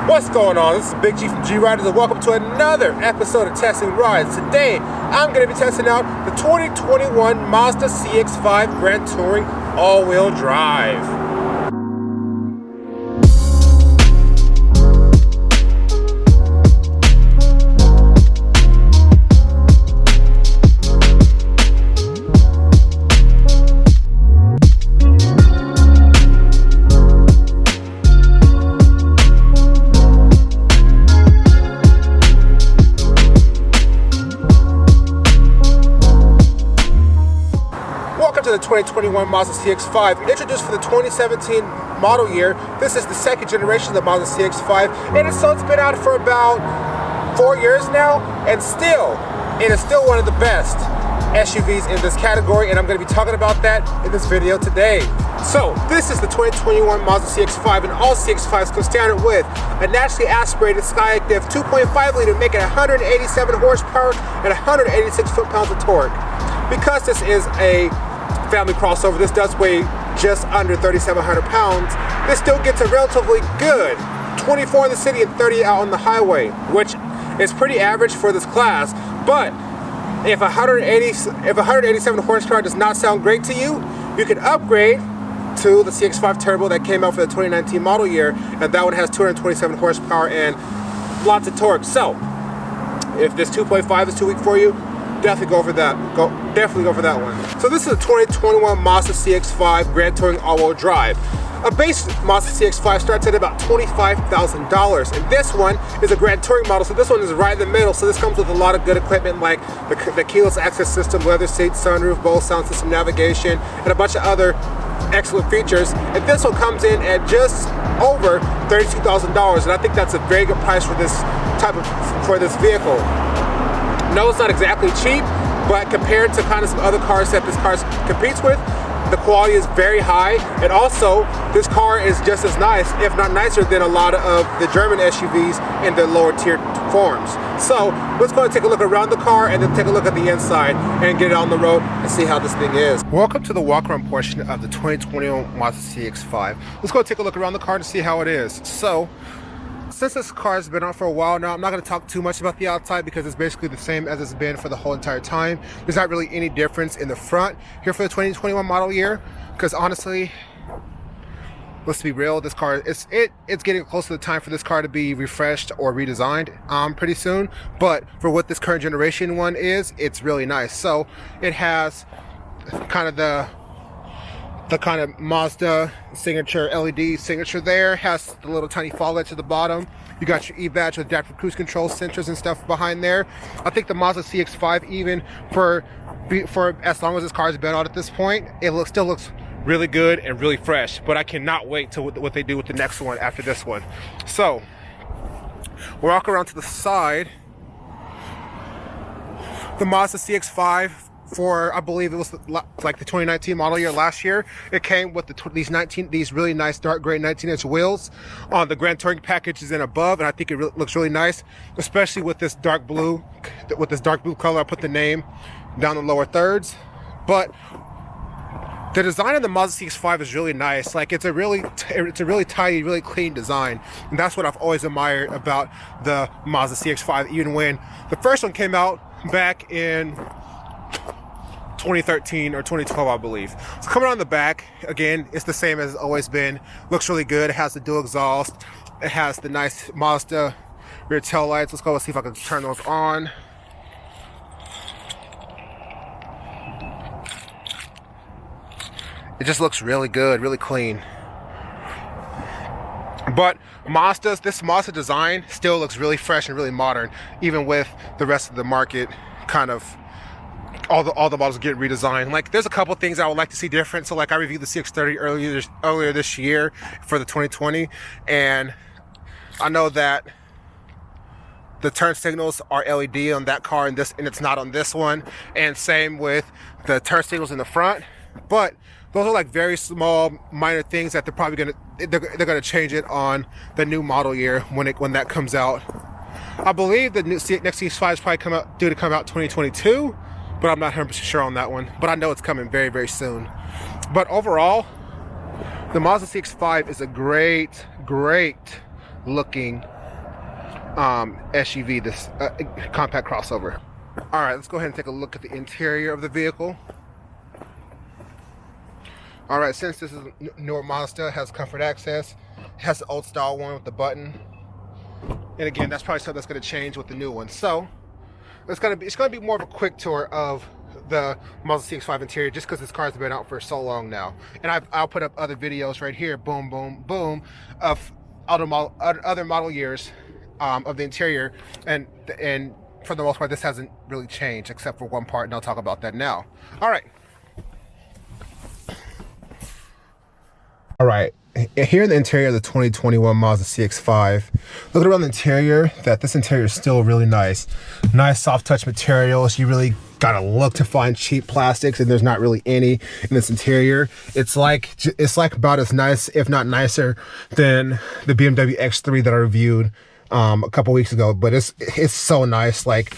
What's going on? This is Big G from G Riders, and welcome to another episode of Testing Rides. Today, I'm going to be testing out the 2021 Mazda CX-5 Grand Touring all-wheel drive. To the 2021 Mazda CX-5, introduced for the 2017 model year. This is the second generation of the Mazda CX-5, and it's been out for about 4 years now, and it is still one of the best SUVs in this category, and I'm going to be talking about that in this video today. So this is the 2021 Mazda CX-5, and all CX-5s come standard with a naturally aspirated Skyactiv 2.5 liter, making 187 horsepower and 186 foot-pounds of torque. Because this is a family crossover, this does weigh just under 3,700 pounds. This still gets a relatively good 24 in the city and 30 out on the highway, which is pretty average for this class. But if 187 horsepower does not sound great to you, you can upgrade to the CX-5 Turbo that came out for the 2019 model year, and that one has 227 horsepower and lots of torque. So if this 2.5 is too weak for you, definitely go for that. Definitely go for that one. So this is a 2021 Mazda CX-5 Grand Touring all-wheel drive. A base Mazda CX-5 starts at about $25,000, and this one is a Grand Touring model, so this one is right in the middle. So this comes with a lot of good equipment like the keyless access system, leather seats, sunroof, Bose sound system, navigation, and a bunch of other excellent features. And this one comes in at just over $32,000, and I think that's a very good price for this vehicle. No, it's not exactly cheap, but compared to kind of some other cars that this car competes with, the quality is very high, and also this car is just as nice, if not nicer, than a lot of the German SUVs in the lower tier forms. So let's go and take a look around the car and then take a look at the inside and get it on the road and see how this thing is. Welcome to the walk-around portion of the 2021 Mazda CX-5. Let's go take a look around the car to see how it is. So since this car has been out for a while now, I'm not going to talk too much about the outside because it's basically the same as it's been for the whole entire time. There's not really any difference in the front here for the 2021 model year, because honestly, let's be real, this car it's getting close to the time for this car to be refreshed or redesigned pretty soon. But for what this current generation one is, it's really nice. So it has kind of the kind of Mazda signature LED signature there, has the little tiny fog lights at the bottom. You got your E-badge with adaptive cruise control sensors and stuff behind there. I think the Mazda CX-5, even for as long as this car has been out at this point, it still looks really good and really fresh. But I cannot wait to what they do with the next one after this one. So we'll walk around to the side. The Mazda CX-5, for I believe it was like the 2019 model year last year, it came with these really nice dark gray 19-inch wheels. On the Grand Touring package is in above, and I think it looks really nice, especially with this dark blue color. I put the name down the lower thirds. But the design of the Mazda CX-5 is really nice. Like it's a really tidy, really clean design, and that's what I've always admired about the Mazda CX-5. Even when the first one came out back in 2013 or 2012, I believe. So coming on the back, again, it's the same as it's always been. Looks really good. It has the dual exhaust. It has the nice Mazda rear tail lights. Let's go and see if I can turn those on. It just looks really good, really clean. But this Mazda design still looks really fresh and really modern, even with the rest of the market kind of all the models get redesigned. Like there's a couple things I would like to see different. So like I reviewed the CX-30 earlier this year for the 2020, and I know that the turn signals are LED on that car and it's not on this one, and same with the turn signals in the front. But those are like very small, minor things that they're gonna change it on the new model year when that comes out. I believe the next CX-5 is probably due to come out 2022. But I'm not 100% sure on that one. But I know it's coming very, very soon. But overall, the Mazda CX-5 is a great looking SUV, this compact crossover. All right, let's go ahead and take a look at the interior of the vehicle. All right, since this is a newer Mazda, it has comfort access, it has the old style one with the button. And again, that's probably something that's going to change with the new one. So it's going to be more of a quick tour of the Mazda CX-5 interior, just because this car has been out for so long now. And I'll put up other videos right here, boom, boom, boom, of other model years of the interior, and for the most part, this hasn't really changed except for one part, and I'll talk about that now. All right. All right. Here in the interior of the 2021 Mazda CX-5, looking around the interior, this interior is still really nice. Nice soft touch materials. You really gotta look to find cheap plastics, and there's not really any in this interior. It's like about as nice, if not nicer, than the BMW X3 that I reviewed a couple weeks ago. But it's so nice. Like,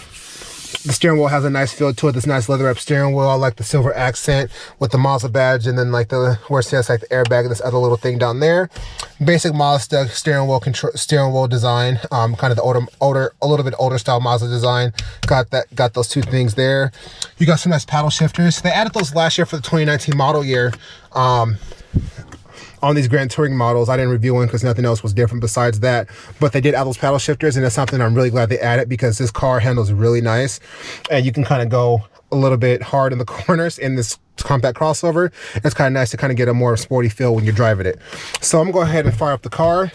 the steering wheel has a nice feel to it. This nice leather wrap steering wheel. I like the silver accent with the Mazda badge, and then like where it says like the airbag and this other little thing down there. Basic Mazda steering wheel design. Kind of the a little bit older style Mazda design. Got those two things there. You got some nice paddle shifters. They added those last year for the 2019 model year. On these Grand Touring models. I didn't review one because nothing else was different besides that, but they did add those paddle shifters, and that's something I'm really glad they added, because this car handles really nice, and you can kind of go a little bit hard in the corners in this compact crossover. It's kind of nice to kind of get a more sporty feel when you're driving it. So I'm going to go ahead and fire up the car.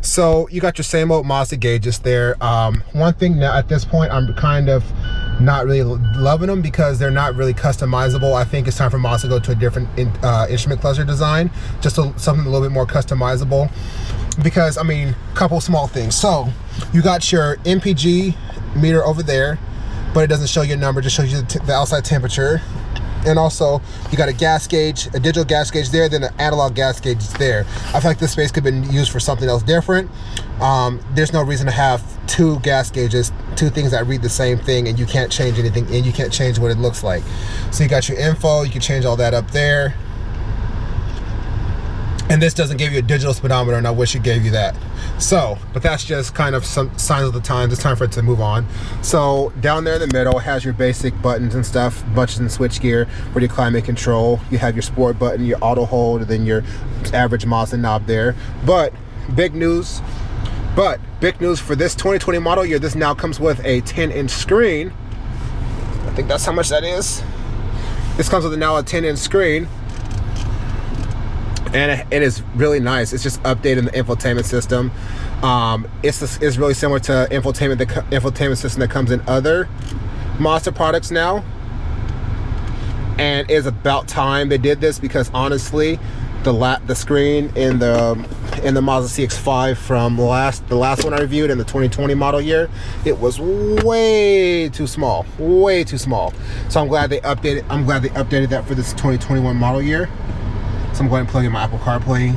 So you got your same old Mazda gauges there. One thing now at this point, I'm kind of not really loving them because they're not really customizable. I think it's time for Mazda to go to a different instrument cluster design, just something a little bit more customizable. Because, I mean, a couple small things. So you got your MPG meter over there, but it doesn't show your number, just shows you the outside temperature. And also, you got a gas gauge, a digital gas gauge there, then an analog gas gauge is there. I feel like this space could have been used for something else different. There's no reason to have two gas gauges, two things that read the same thing, and you can't change anything, and you can't change what it looks like. So you got your info, you can change all that up there. And this doesn't give you a digital speedometer, and I wish it gave you that. So, but that's just kind of some signs of the times. It's time for it to move on. So down there in the middle has your basic buttons and stuff, buttons and switch gear for your climate control. You have your sport button, your auto hold, and then your average Mazda knob there. But big news for this 2020 model year, this now comes with a 10-inch screen. I think that's how much that is. This comes with now a 10-inch screen. And it is really nice. It's just updating the infotainment system. It's really similar to the infotainment system that comes in other Mazda products now. And it's about time they did this, because honestly, the screen in the Mazda CX-5 from the last one I reviewed in the 2020 model year, it was way too small, way too small. So I'm glad they updated that for this 2021 model year. So I'm going to plug in my Apple CarPlay.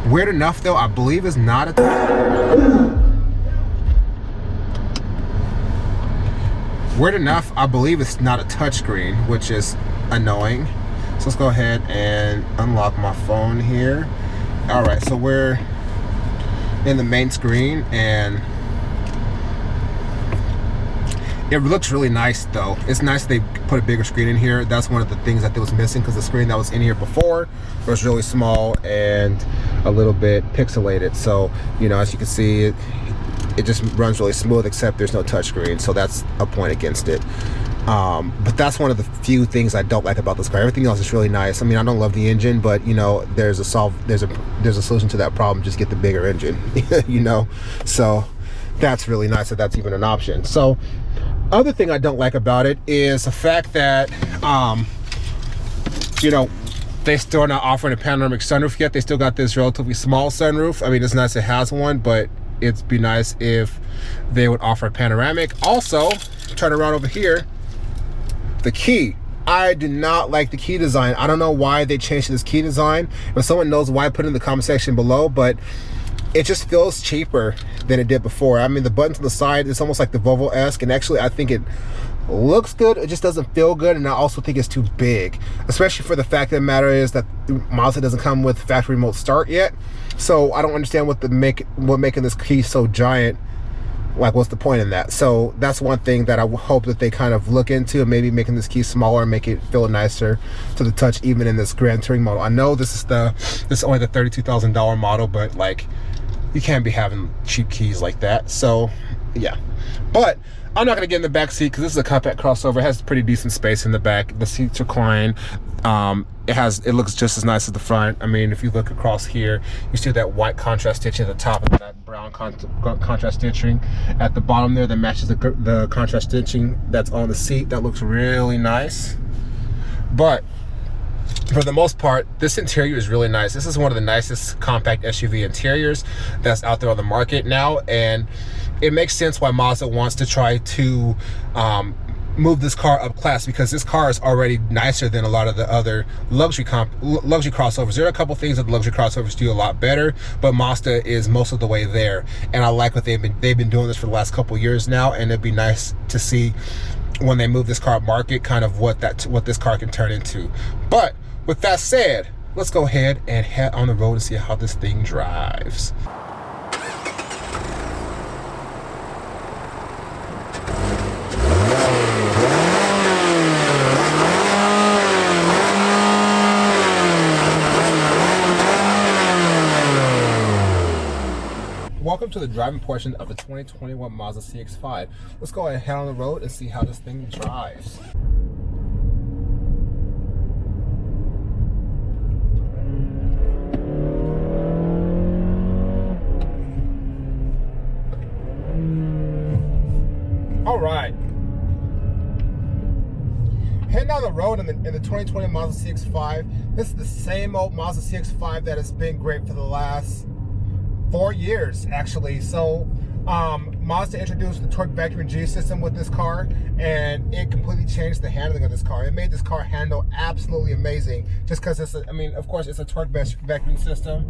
Weird enough though, I believe it's not a touchscreen, which is annoying. So let's go ahead and unlock my phone here. All right, so we're in the main screen, and it looks really nice though. It's nice they put a bigger screen in here. That's one of the things that was missing, because the screen that was in here before was really small and a little bit pixelated. So, you know, as you can see, it just runs really smooth, except there's no touchscreen. So that's a point against it. But that's one of the few things I don't like about this car. Everything else is really nice. I mean, I don't love the engine, but you know, there's a solution to that problem. Just get the bigger engine, you know. So that's really nice that that's even an option. So other thing I don't like about it is the fact that you know, they still are not offering a panoramic sunroof yet. They still got this relatively small sunroof. I mean, it's nice it has one, but it'd be nice if they would offer a panoramic. Also, turn around over here, the key. I do not like the key design. I don't know why they changed this key design. If someone knows why, put it in the comment section below, but it just feels cheaper than it did before. I mean, the buttons on the side, it's almost like the Volvo-esque, and actually I think it looks good, it just doesn't feel good, and I also think it's too big, especially for the fact of the matter is that Mazda doesn't come with factory remote start yet. So I don't understand what making this key so giant, like what's the point in that? So that's one thing that I hope that they kind of look into, and maybe making this key smaller and make it feel nicer to the touch, even in this Grand Touring model. I know this is only the $32,000 model, but like, you can't be having cheap keys like that. So yeah, but I'm not gonna get in the back seat because this is a compact crossover. It has pretty decent space in the back. The seats recline. It looks just as nice as the front. I mean, if you look across here, you see that white contrast stitching at the top and that brown contrast stitching at the bottom there that matches the contrast stitching that's on the seat. That looks really nice. But for the most part, this interior is really nice. This is one of the nicest compact SUV interiors that's out there on the market now, and it makes sense why Mazda wants to try to move this car up class, because this car is already nicer than a lot of the other luxury crossovers. There are a couple things that the luxury crossovers do a lot better, but Mazda is most of the way there, and I like what they've been doing this for the last couple years now, and it'd be nice to see when they move this car up market, kind of what this car can turn into. But with that said, let's go ahead and head on the road and see how this thing drives. Welcome to the driving portion of the 2021 Mazda CX-5. Let's go ahead and head on the road and see how this thing drives. All right. Heading down the road in the 2020 Mazda CX-5. This is the same old Mazda CX-5 that has been great for the last 4 years, actually. So Mazda introduced the torque vectoring G system with this car, and it completely changed the handling of this car. It made this car handle absolutely amazing, just because of course, it's a torque vectoring system.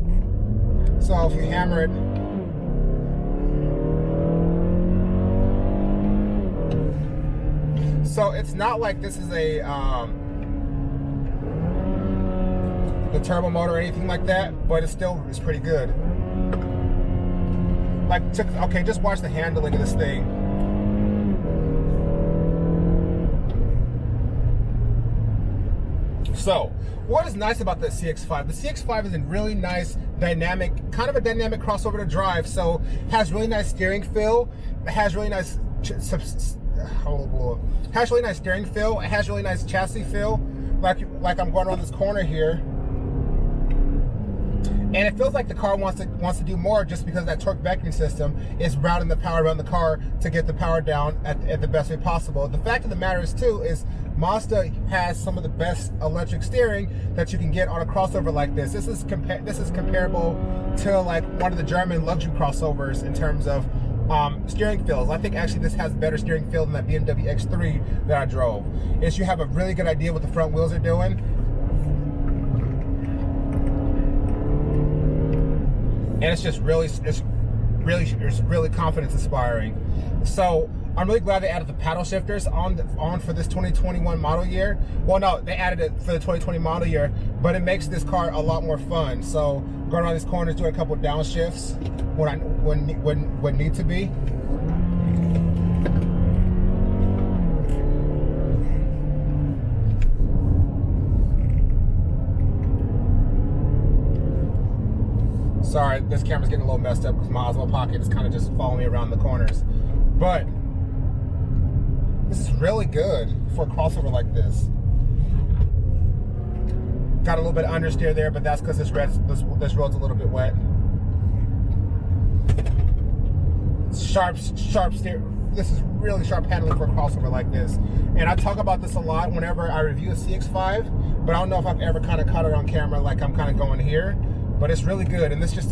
So if you hammer it, so it's not like this is the turbo motor or anything like that, but it's pretty good. Okay, just watch the handling of this thing. So, what is nice about the CX-5? The CX-5 is a really nice, dynamic crossover to drive. So, has really nice steering feel. It has really nice steering feel. It has really nice chassis feel. Like I'm going around this corner here, and it feels like the car wants to do more, just because that torque vectoring system is routing the power around the car to get the power down at the best way possible. The fact of the matter is too is Mazda has some of the best electric steering that you can get on a crossover like this. This is comparable to like one of the German luxury crossovers in terms of steering feels. I think actually this has better steering feel than that BMW X3 that I drove. You have a really good idea what the front wheels are doing. And it's really confidence inspiring. So I'm really glad they added the paddle shifters on for this 2021 model year. Well, no, they added it for the 2020 model year, but it makes this car a lot more fun. So going around these corners, doing a couple downshifts when need to be. Sorry, this camera's getting a little messed up because my Osmo Pocket is kind of just following me around the corners. But this is really good for a crossover like this. Got a little bit of understeer there, but that's because this road's a little bit wet. Sharp steer. This is really sharp handling for a crossover like this. And I talk about this a lot whenever I review a CX-5, but I don't know if I've ever kind of caught it on camera like I'm kind of going here. But it's really good, and this just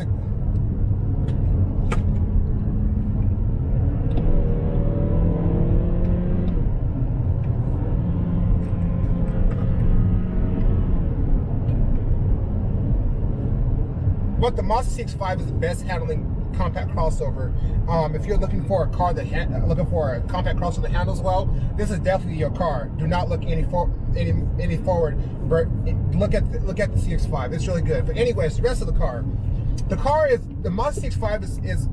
but the Mazda CX-5 is the best handling compact crossover. If you're looking for a car that compact crossover that handles well, this is definitely your car. Do not look any forward, but look at the CX-5. It's really good. But anyways, the rest of the car is the Mazda CX-5 is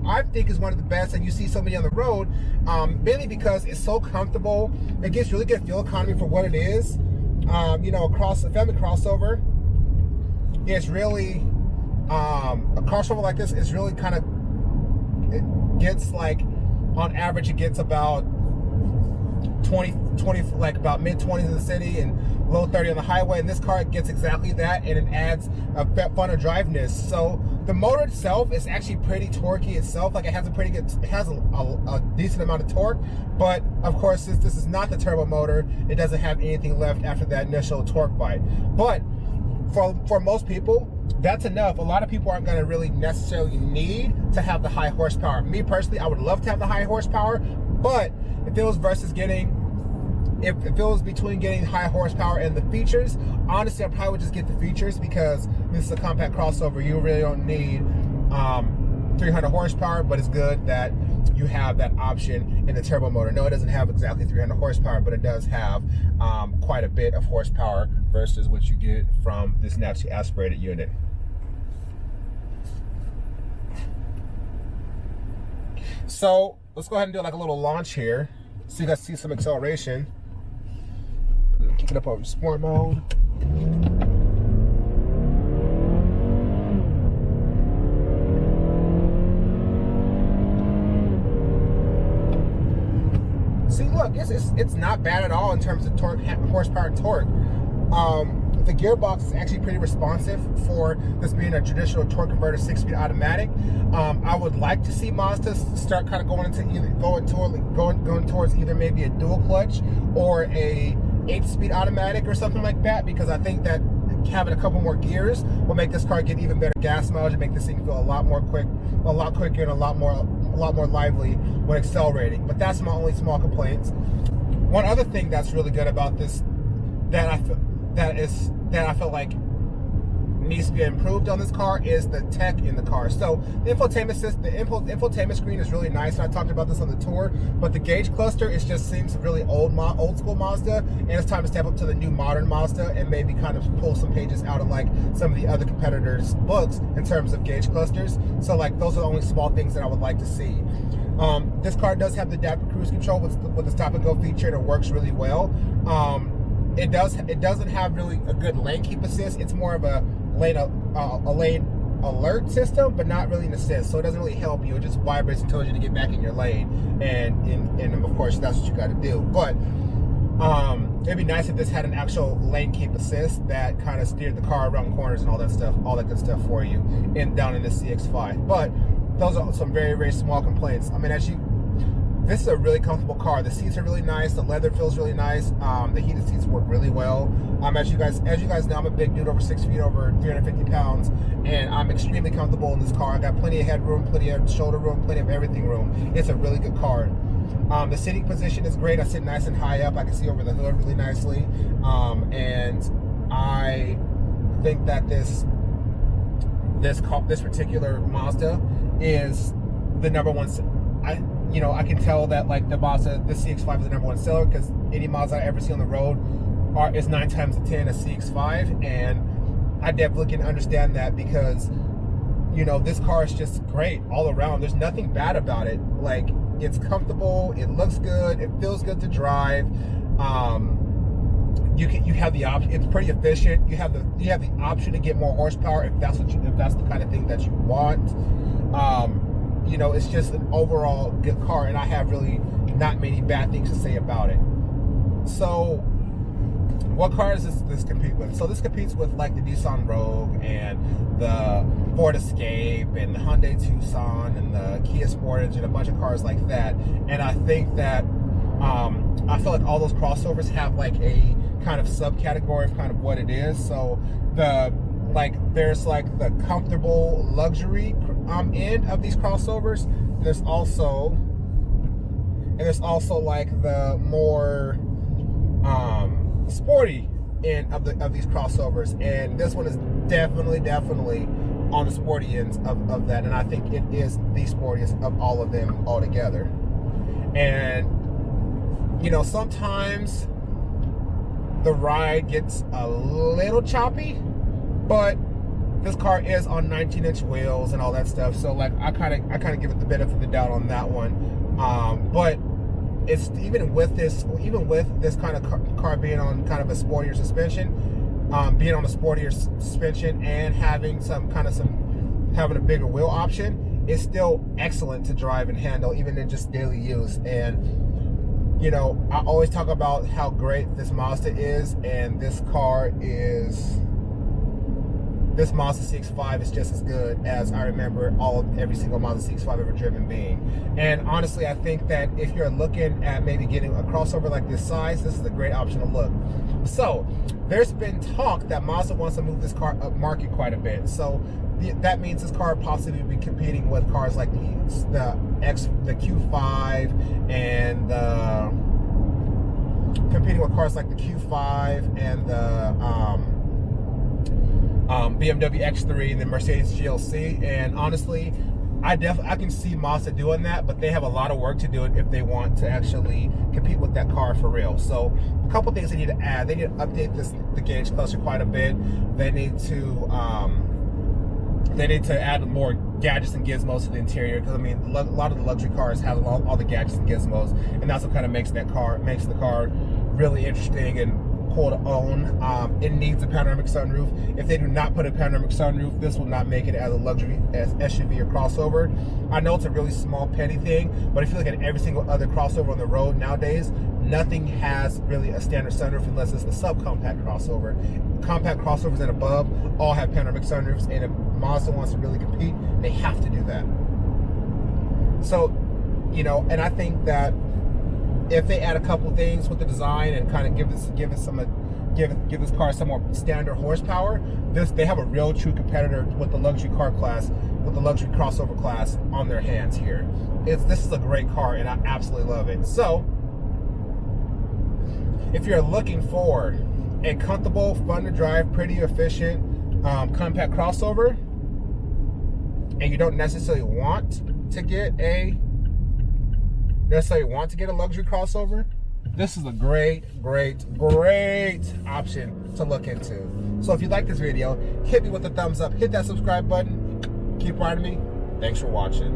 I think is one of the best, and you see so many on the road, mainly because it's so comfortable. It gives really good fuel economy for what it is. You know, a family crossover is really a crossover like this is really kind of, it gets like, on average it gets about 20 like about mid-20s in the city and low 30 on the highway, and this car gets exactly that, and it adds a funner driveness. So the motor itself is actually pretty torquey itself. Like, it has a decent amount of torque, but of course, since this is not the turbo motor, it doesn't have anything left after that initial torque bite. But for most people, that's enough. A lot of people aren't going to really necessarily need to have the high horsepower. Me personally, I would love to have the high horsepower, but if it was between getting high horsepower and the features, honestly, I probably would just get the features, because this is a compact crossover. You really don't need 300 horsepower, but it's good that you have that option in the turbo motor. No, it doesn't have exactly 300 horsepower, but it does have quite a bit of horsepower versus what you get from this naturally aspirated unit. So let's go ahead and do like a little launch here, so you guys see some acceleration. Kick it up over sport mode. See, look, it's not bad at all in terms of torque, horsepower and torque. The gearbox is actually pretty responsive for this being a traditional torque converter 6-speed automatic. I would like to see Mazda start kind of going towards either maybe a dual clutch or a 8-speed automatic or something like that, because I think that having a couple more gears will make this car get even better gas mileage and make this thing feel a lot quicker, and a lot more lively when accelerating. But that's my only small complaints. One other thing that's really good about this that I feel like needs to be improved on this car is the tech in the car. So the infotainment screen is really nice, and I talked about this on the tour, but the gauge cluster, it just seems really old school Mazda, and it's time to step up to the new modern Mazda and maybe kind of pull some pages out of like some of the other competitors' books in terms of gauge clusters. So like, those are the only small things that I would like to see. This car does have the adaptive cruise control with the stop and go feature, and it works really well. It doesn't have really a good lane keep assist. It's more of a lane alert system, but not really an assist. So it doesn't really help you. It just vibrates and tells you to get back in your lane, and of course that's what you got to do. But it'd be nice if this had an actual lane keep assist that kind of steered the car around corners and all that stuff, all that good stuff for you down in the CX-5. But those are some very, very small complaints. I mean, this is a really comfortable car. The seats are really nice. The leather feels really nice. The heated seats work really well. As you guys know, I'm a big dude, over 6 feet, over 350 pounds, and I'm extremely comfortable in this car. I got plenty of headroom, plenty of shoulder room, plenty of everything room. It's a really good car. The sitting position is great. I sit nice and high up. I can see over the hood really nicely, and I think that this particular Mazda is the number one. I can tell that like the CX-5 is the number one seller, because any Mazda I ever see on the road is 9 times out of 10 a CX-5, and I definitely can understand that, because this car is just great all around. There's nothing bad about it. Like, it's comfortable, it looks good, it feels good to drive. You have the option. It's pretty efficient. You have the option to get more horsepower if that's the kind of thing that you want. It's just an overall good car, and I have really not many bad things to say about it. So what cars does this compete with? So this competes with like the Nissan Rogue and the Ford Escape and the Hyundai Tucson and the Kia Sportage and a bunch of cars like that. And I think that I feel like all those crossovers have like a kind of subcategory of kind of what it is. So there's like the comfortable luxury end of these crossovers. There's also like the more sporty end of these crossovers, and this one is definitely on the sporty ends of that, and I think it is the sportiest of all of them altogether. And you know, sometimes the ride gets a little choppy, but this car is on 19-inch wheels and all that stuff, so like I kind of give it the benefit of the doubt on that one. But it's even with this kind of car being on kind of a sportier suspension, and having having a bigger wheel option, it's still excellent to drive and handle, even in just daily use. And you know, I always talk about how great this Mazda is, and this Mazda CX-5 is just as good as I remember every single Mazda CX-5 ever driven being. And honestly, I think that if you're looking at maybe getting a crossover like this size, this is a great option to look. So there's been talk that Mazda wants to move this car up market quite a bit. So that means this car possibly will be competing with cars like the Q5 and competing with cars like the Q5 and the BMW X3 and the Mercedes GLC. And honestly, I can see Mazda doing that, but they have a lot of work to do it if they want to actually compete with that car for real. So a couple things they need to add. They need to update the gauge cluster quite a bit. They need to add more gadgets and gizmos to the interior, because I mean a lot of the luxury cars have all the gadgets and gizmos, and that's what kind of makes the car really interesting and cool to own. It needs a panoramic sunroof. If they do not put a panoramic sunroof, this will not make it as a luxury as SUV or crossover. I know it's a really small petty thing, but if you look at every single other crossover on the road nowadays, nothing has really a standard sunroof unless it's the subcompact crossover. Compact crossovers and above all have panoramic sunroofs, and if Mazda wants to really compete, they have to do that. So, you know, and I think that if they add a couple things with the design and kind of give this car some more standard horsepower, they have a real true competitor with the luxury car class, with the luxury crossover class on their hands here. This is a great car, and I absolutely love it. So if you're looking for a comfortable, fun to drive, pretty efficient compact crossover, and you don't necessarily want to get a luxury crossover, this is a great option to look into. So if you like this video, hit me with a thumbs up, hit that subscribe button, keep riding me. Thanks for watching.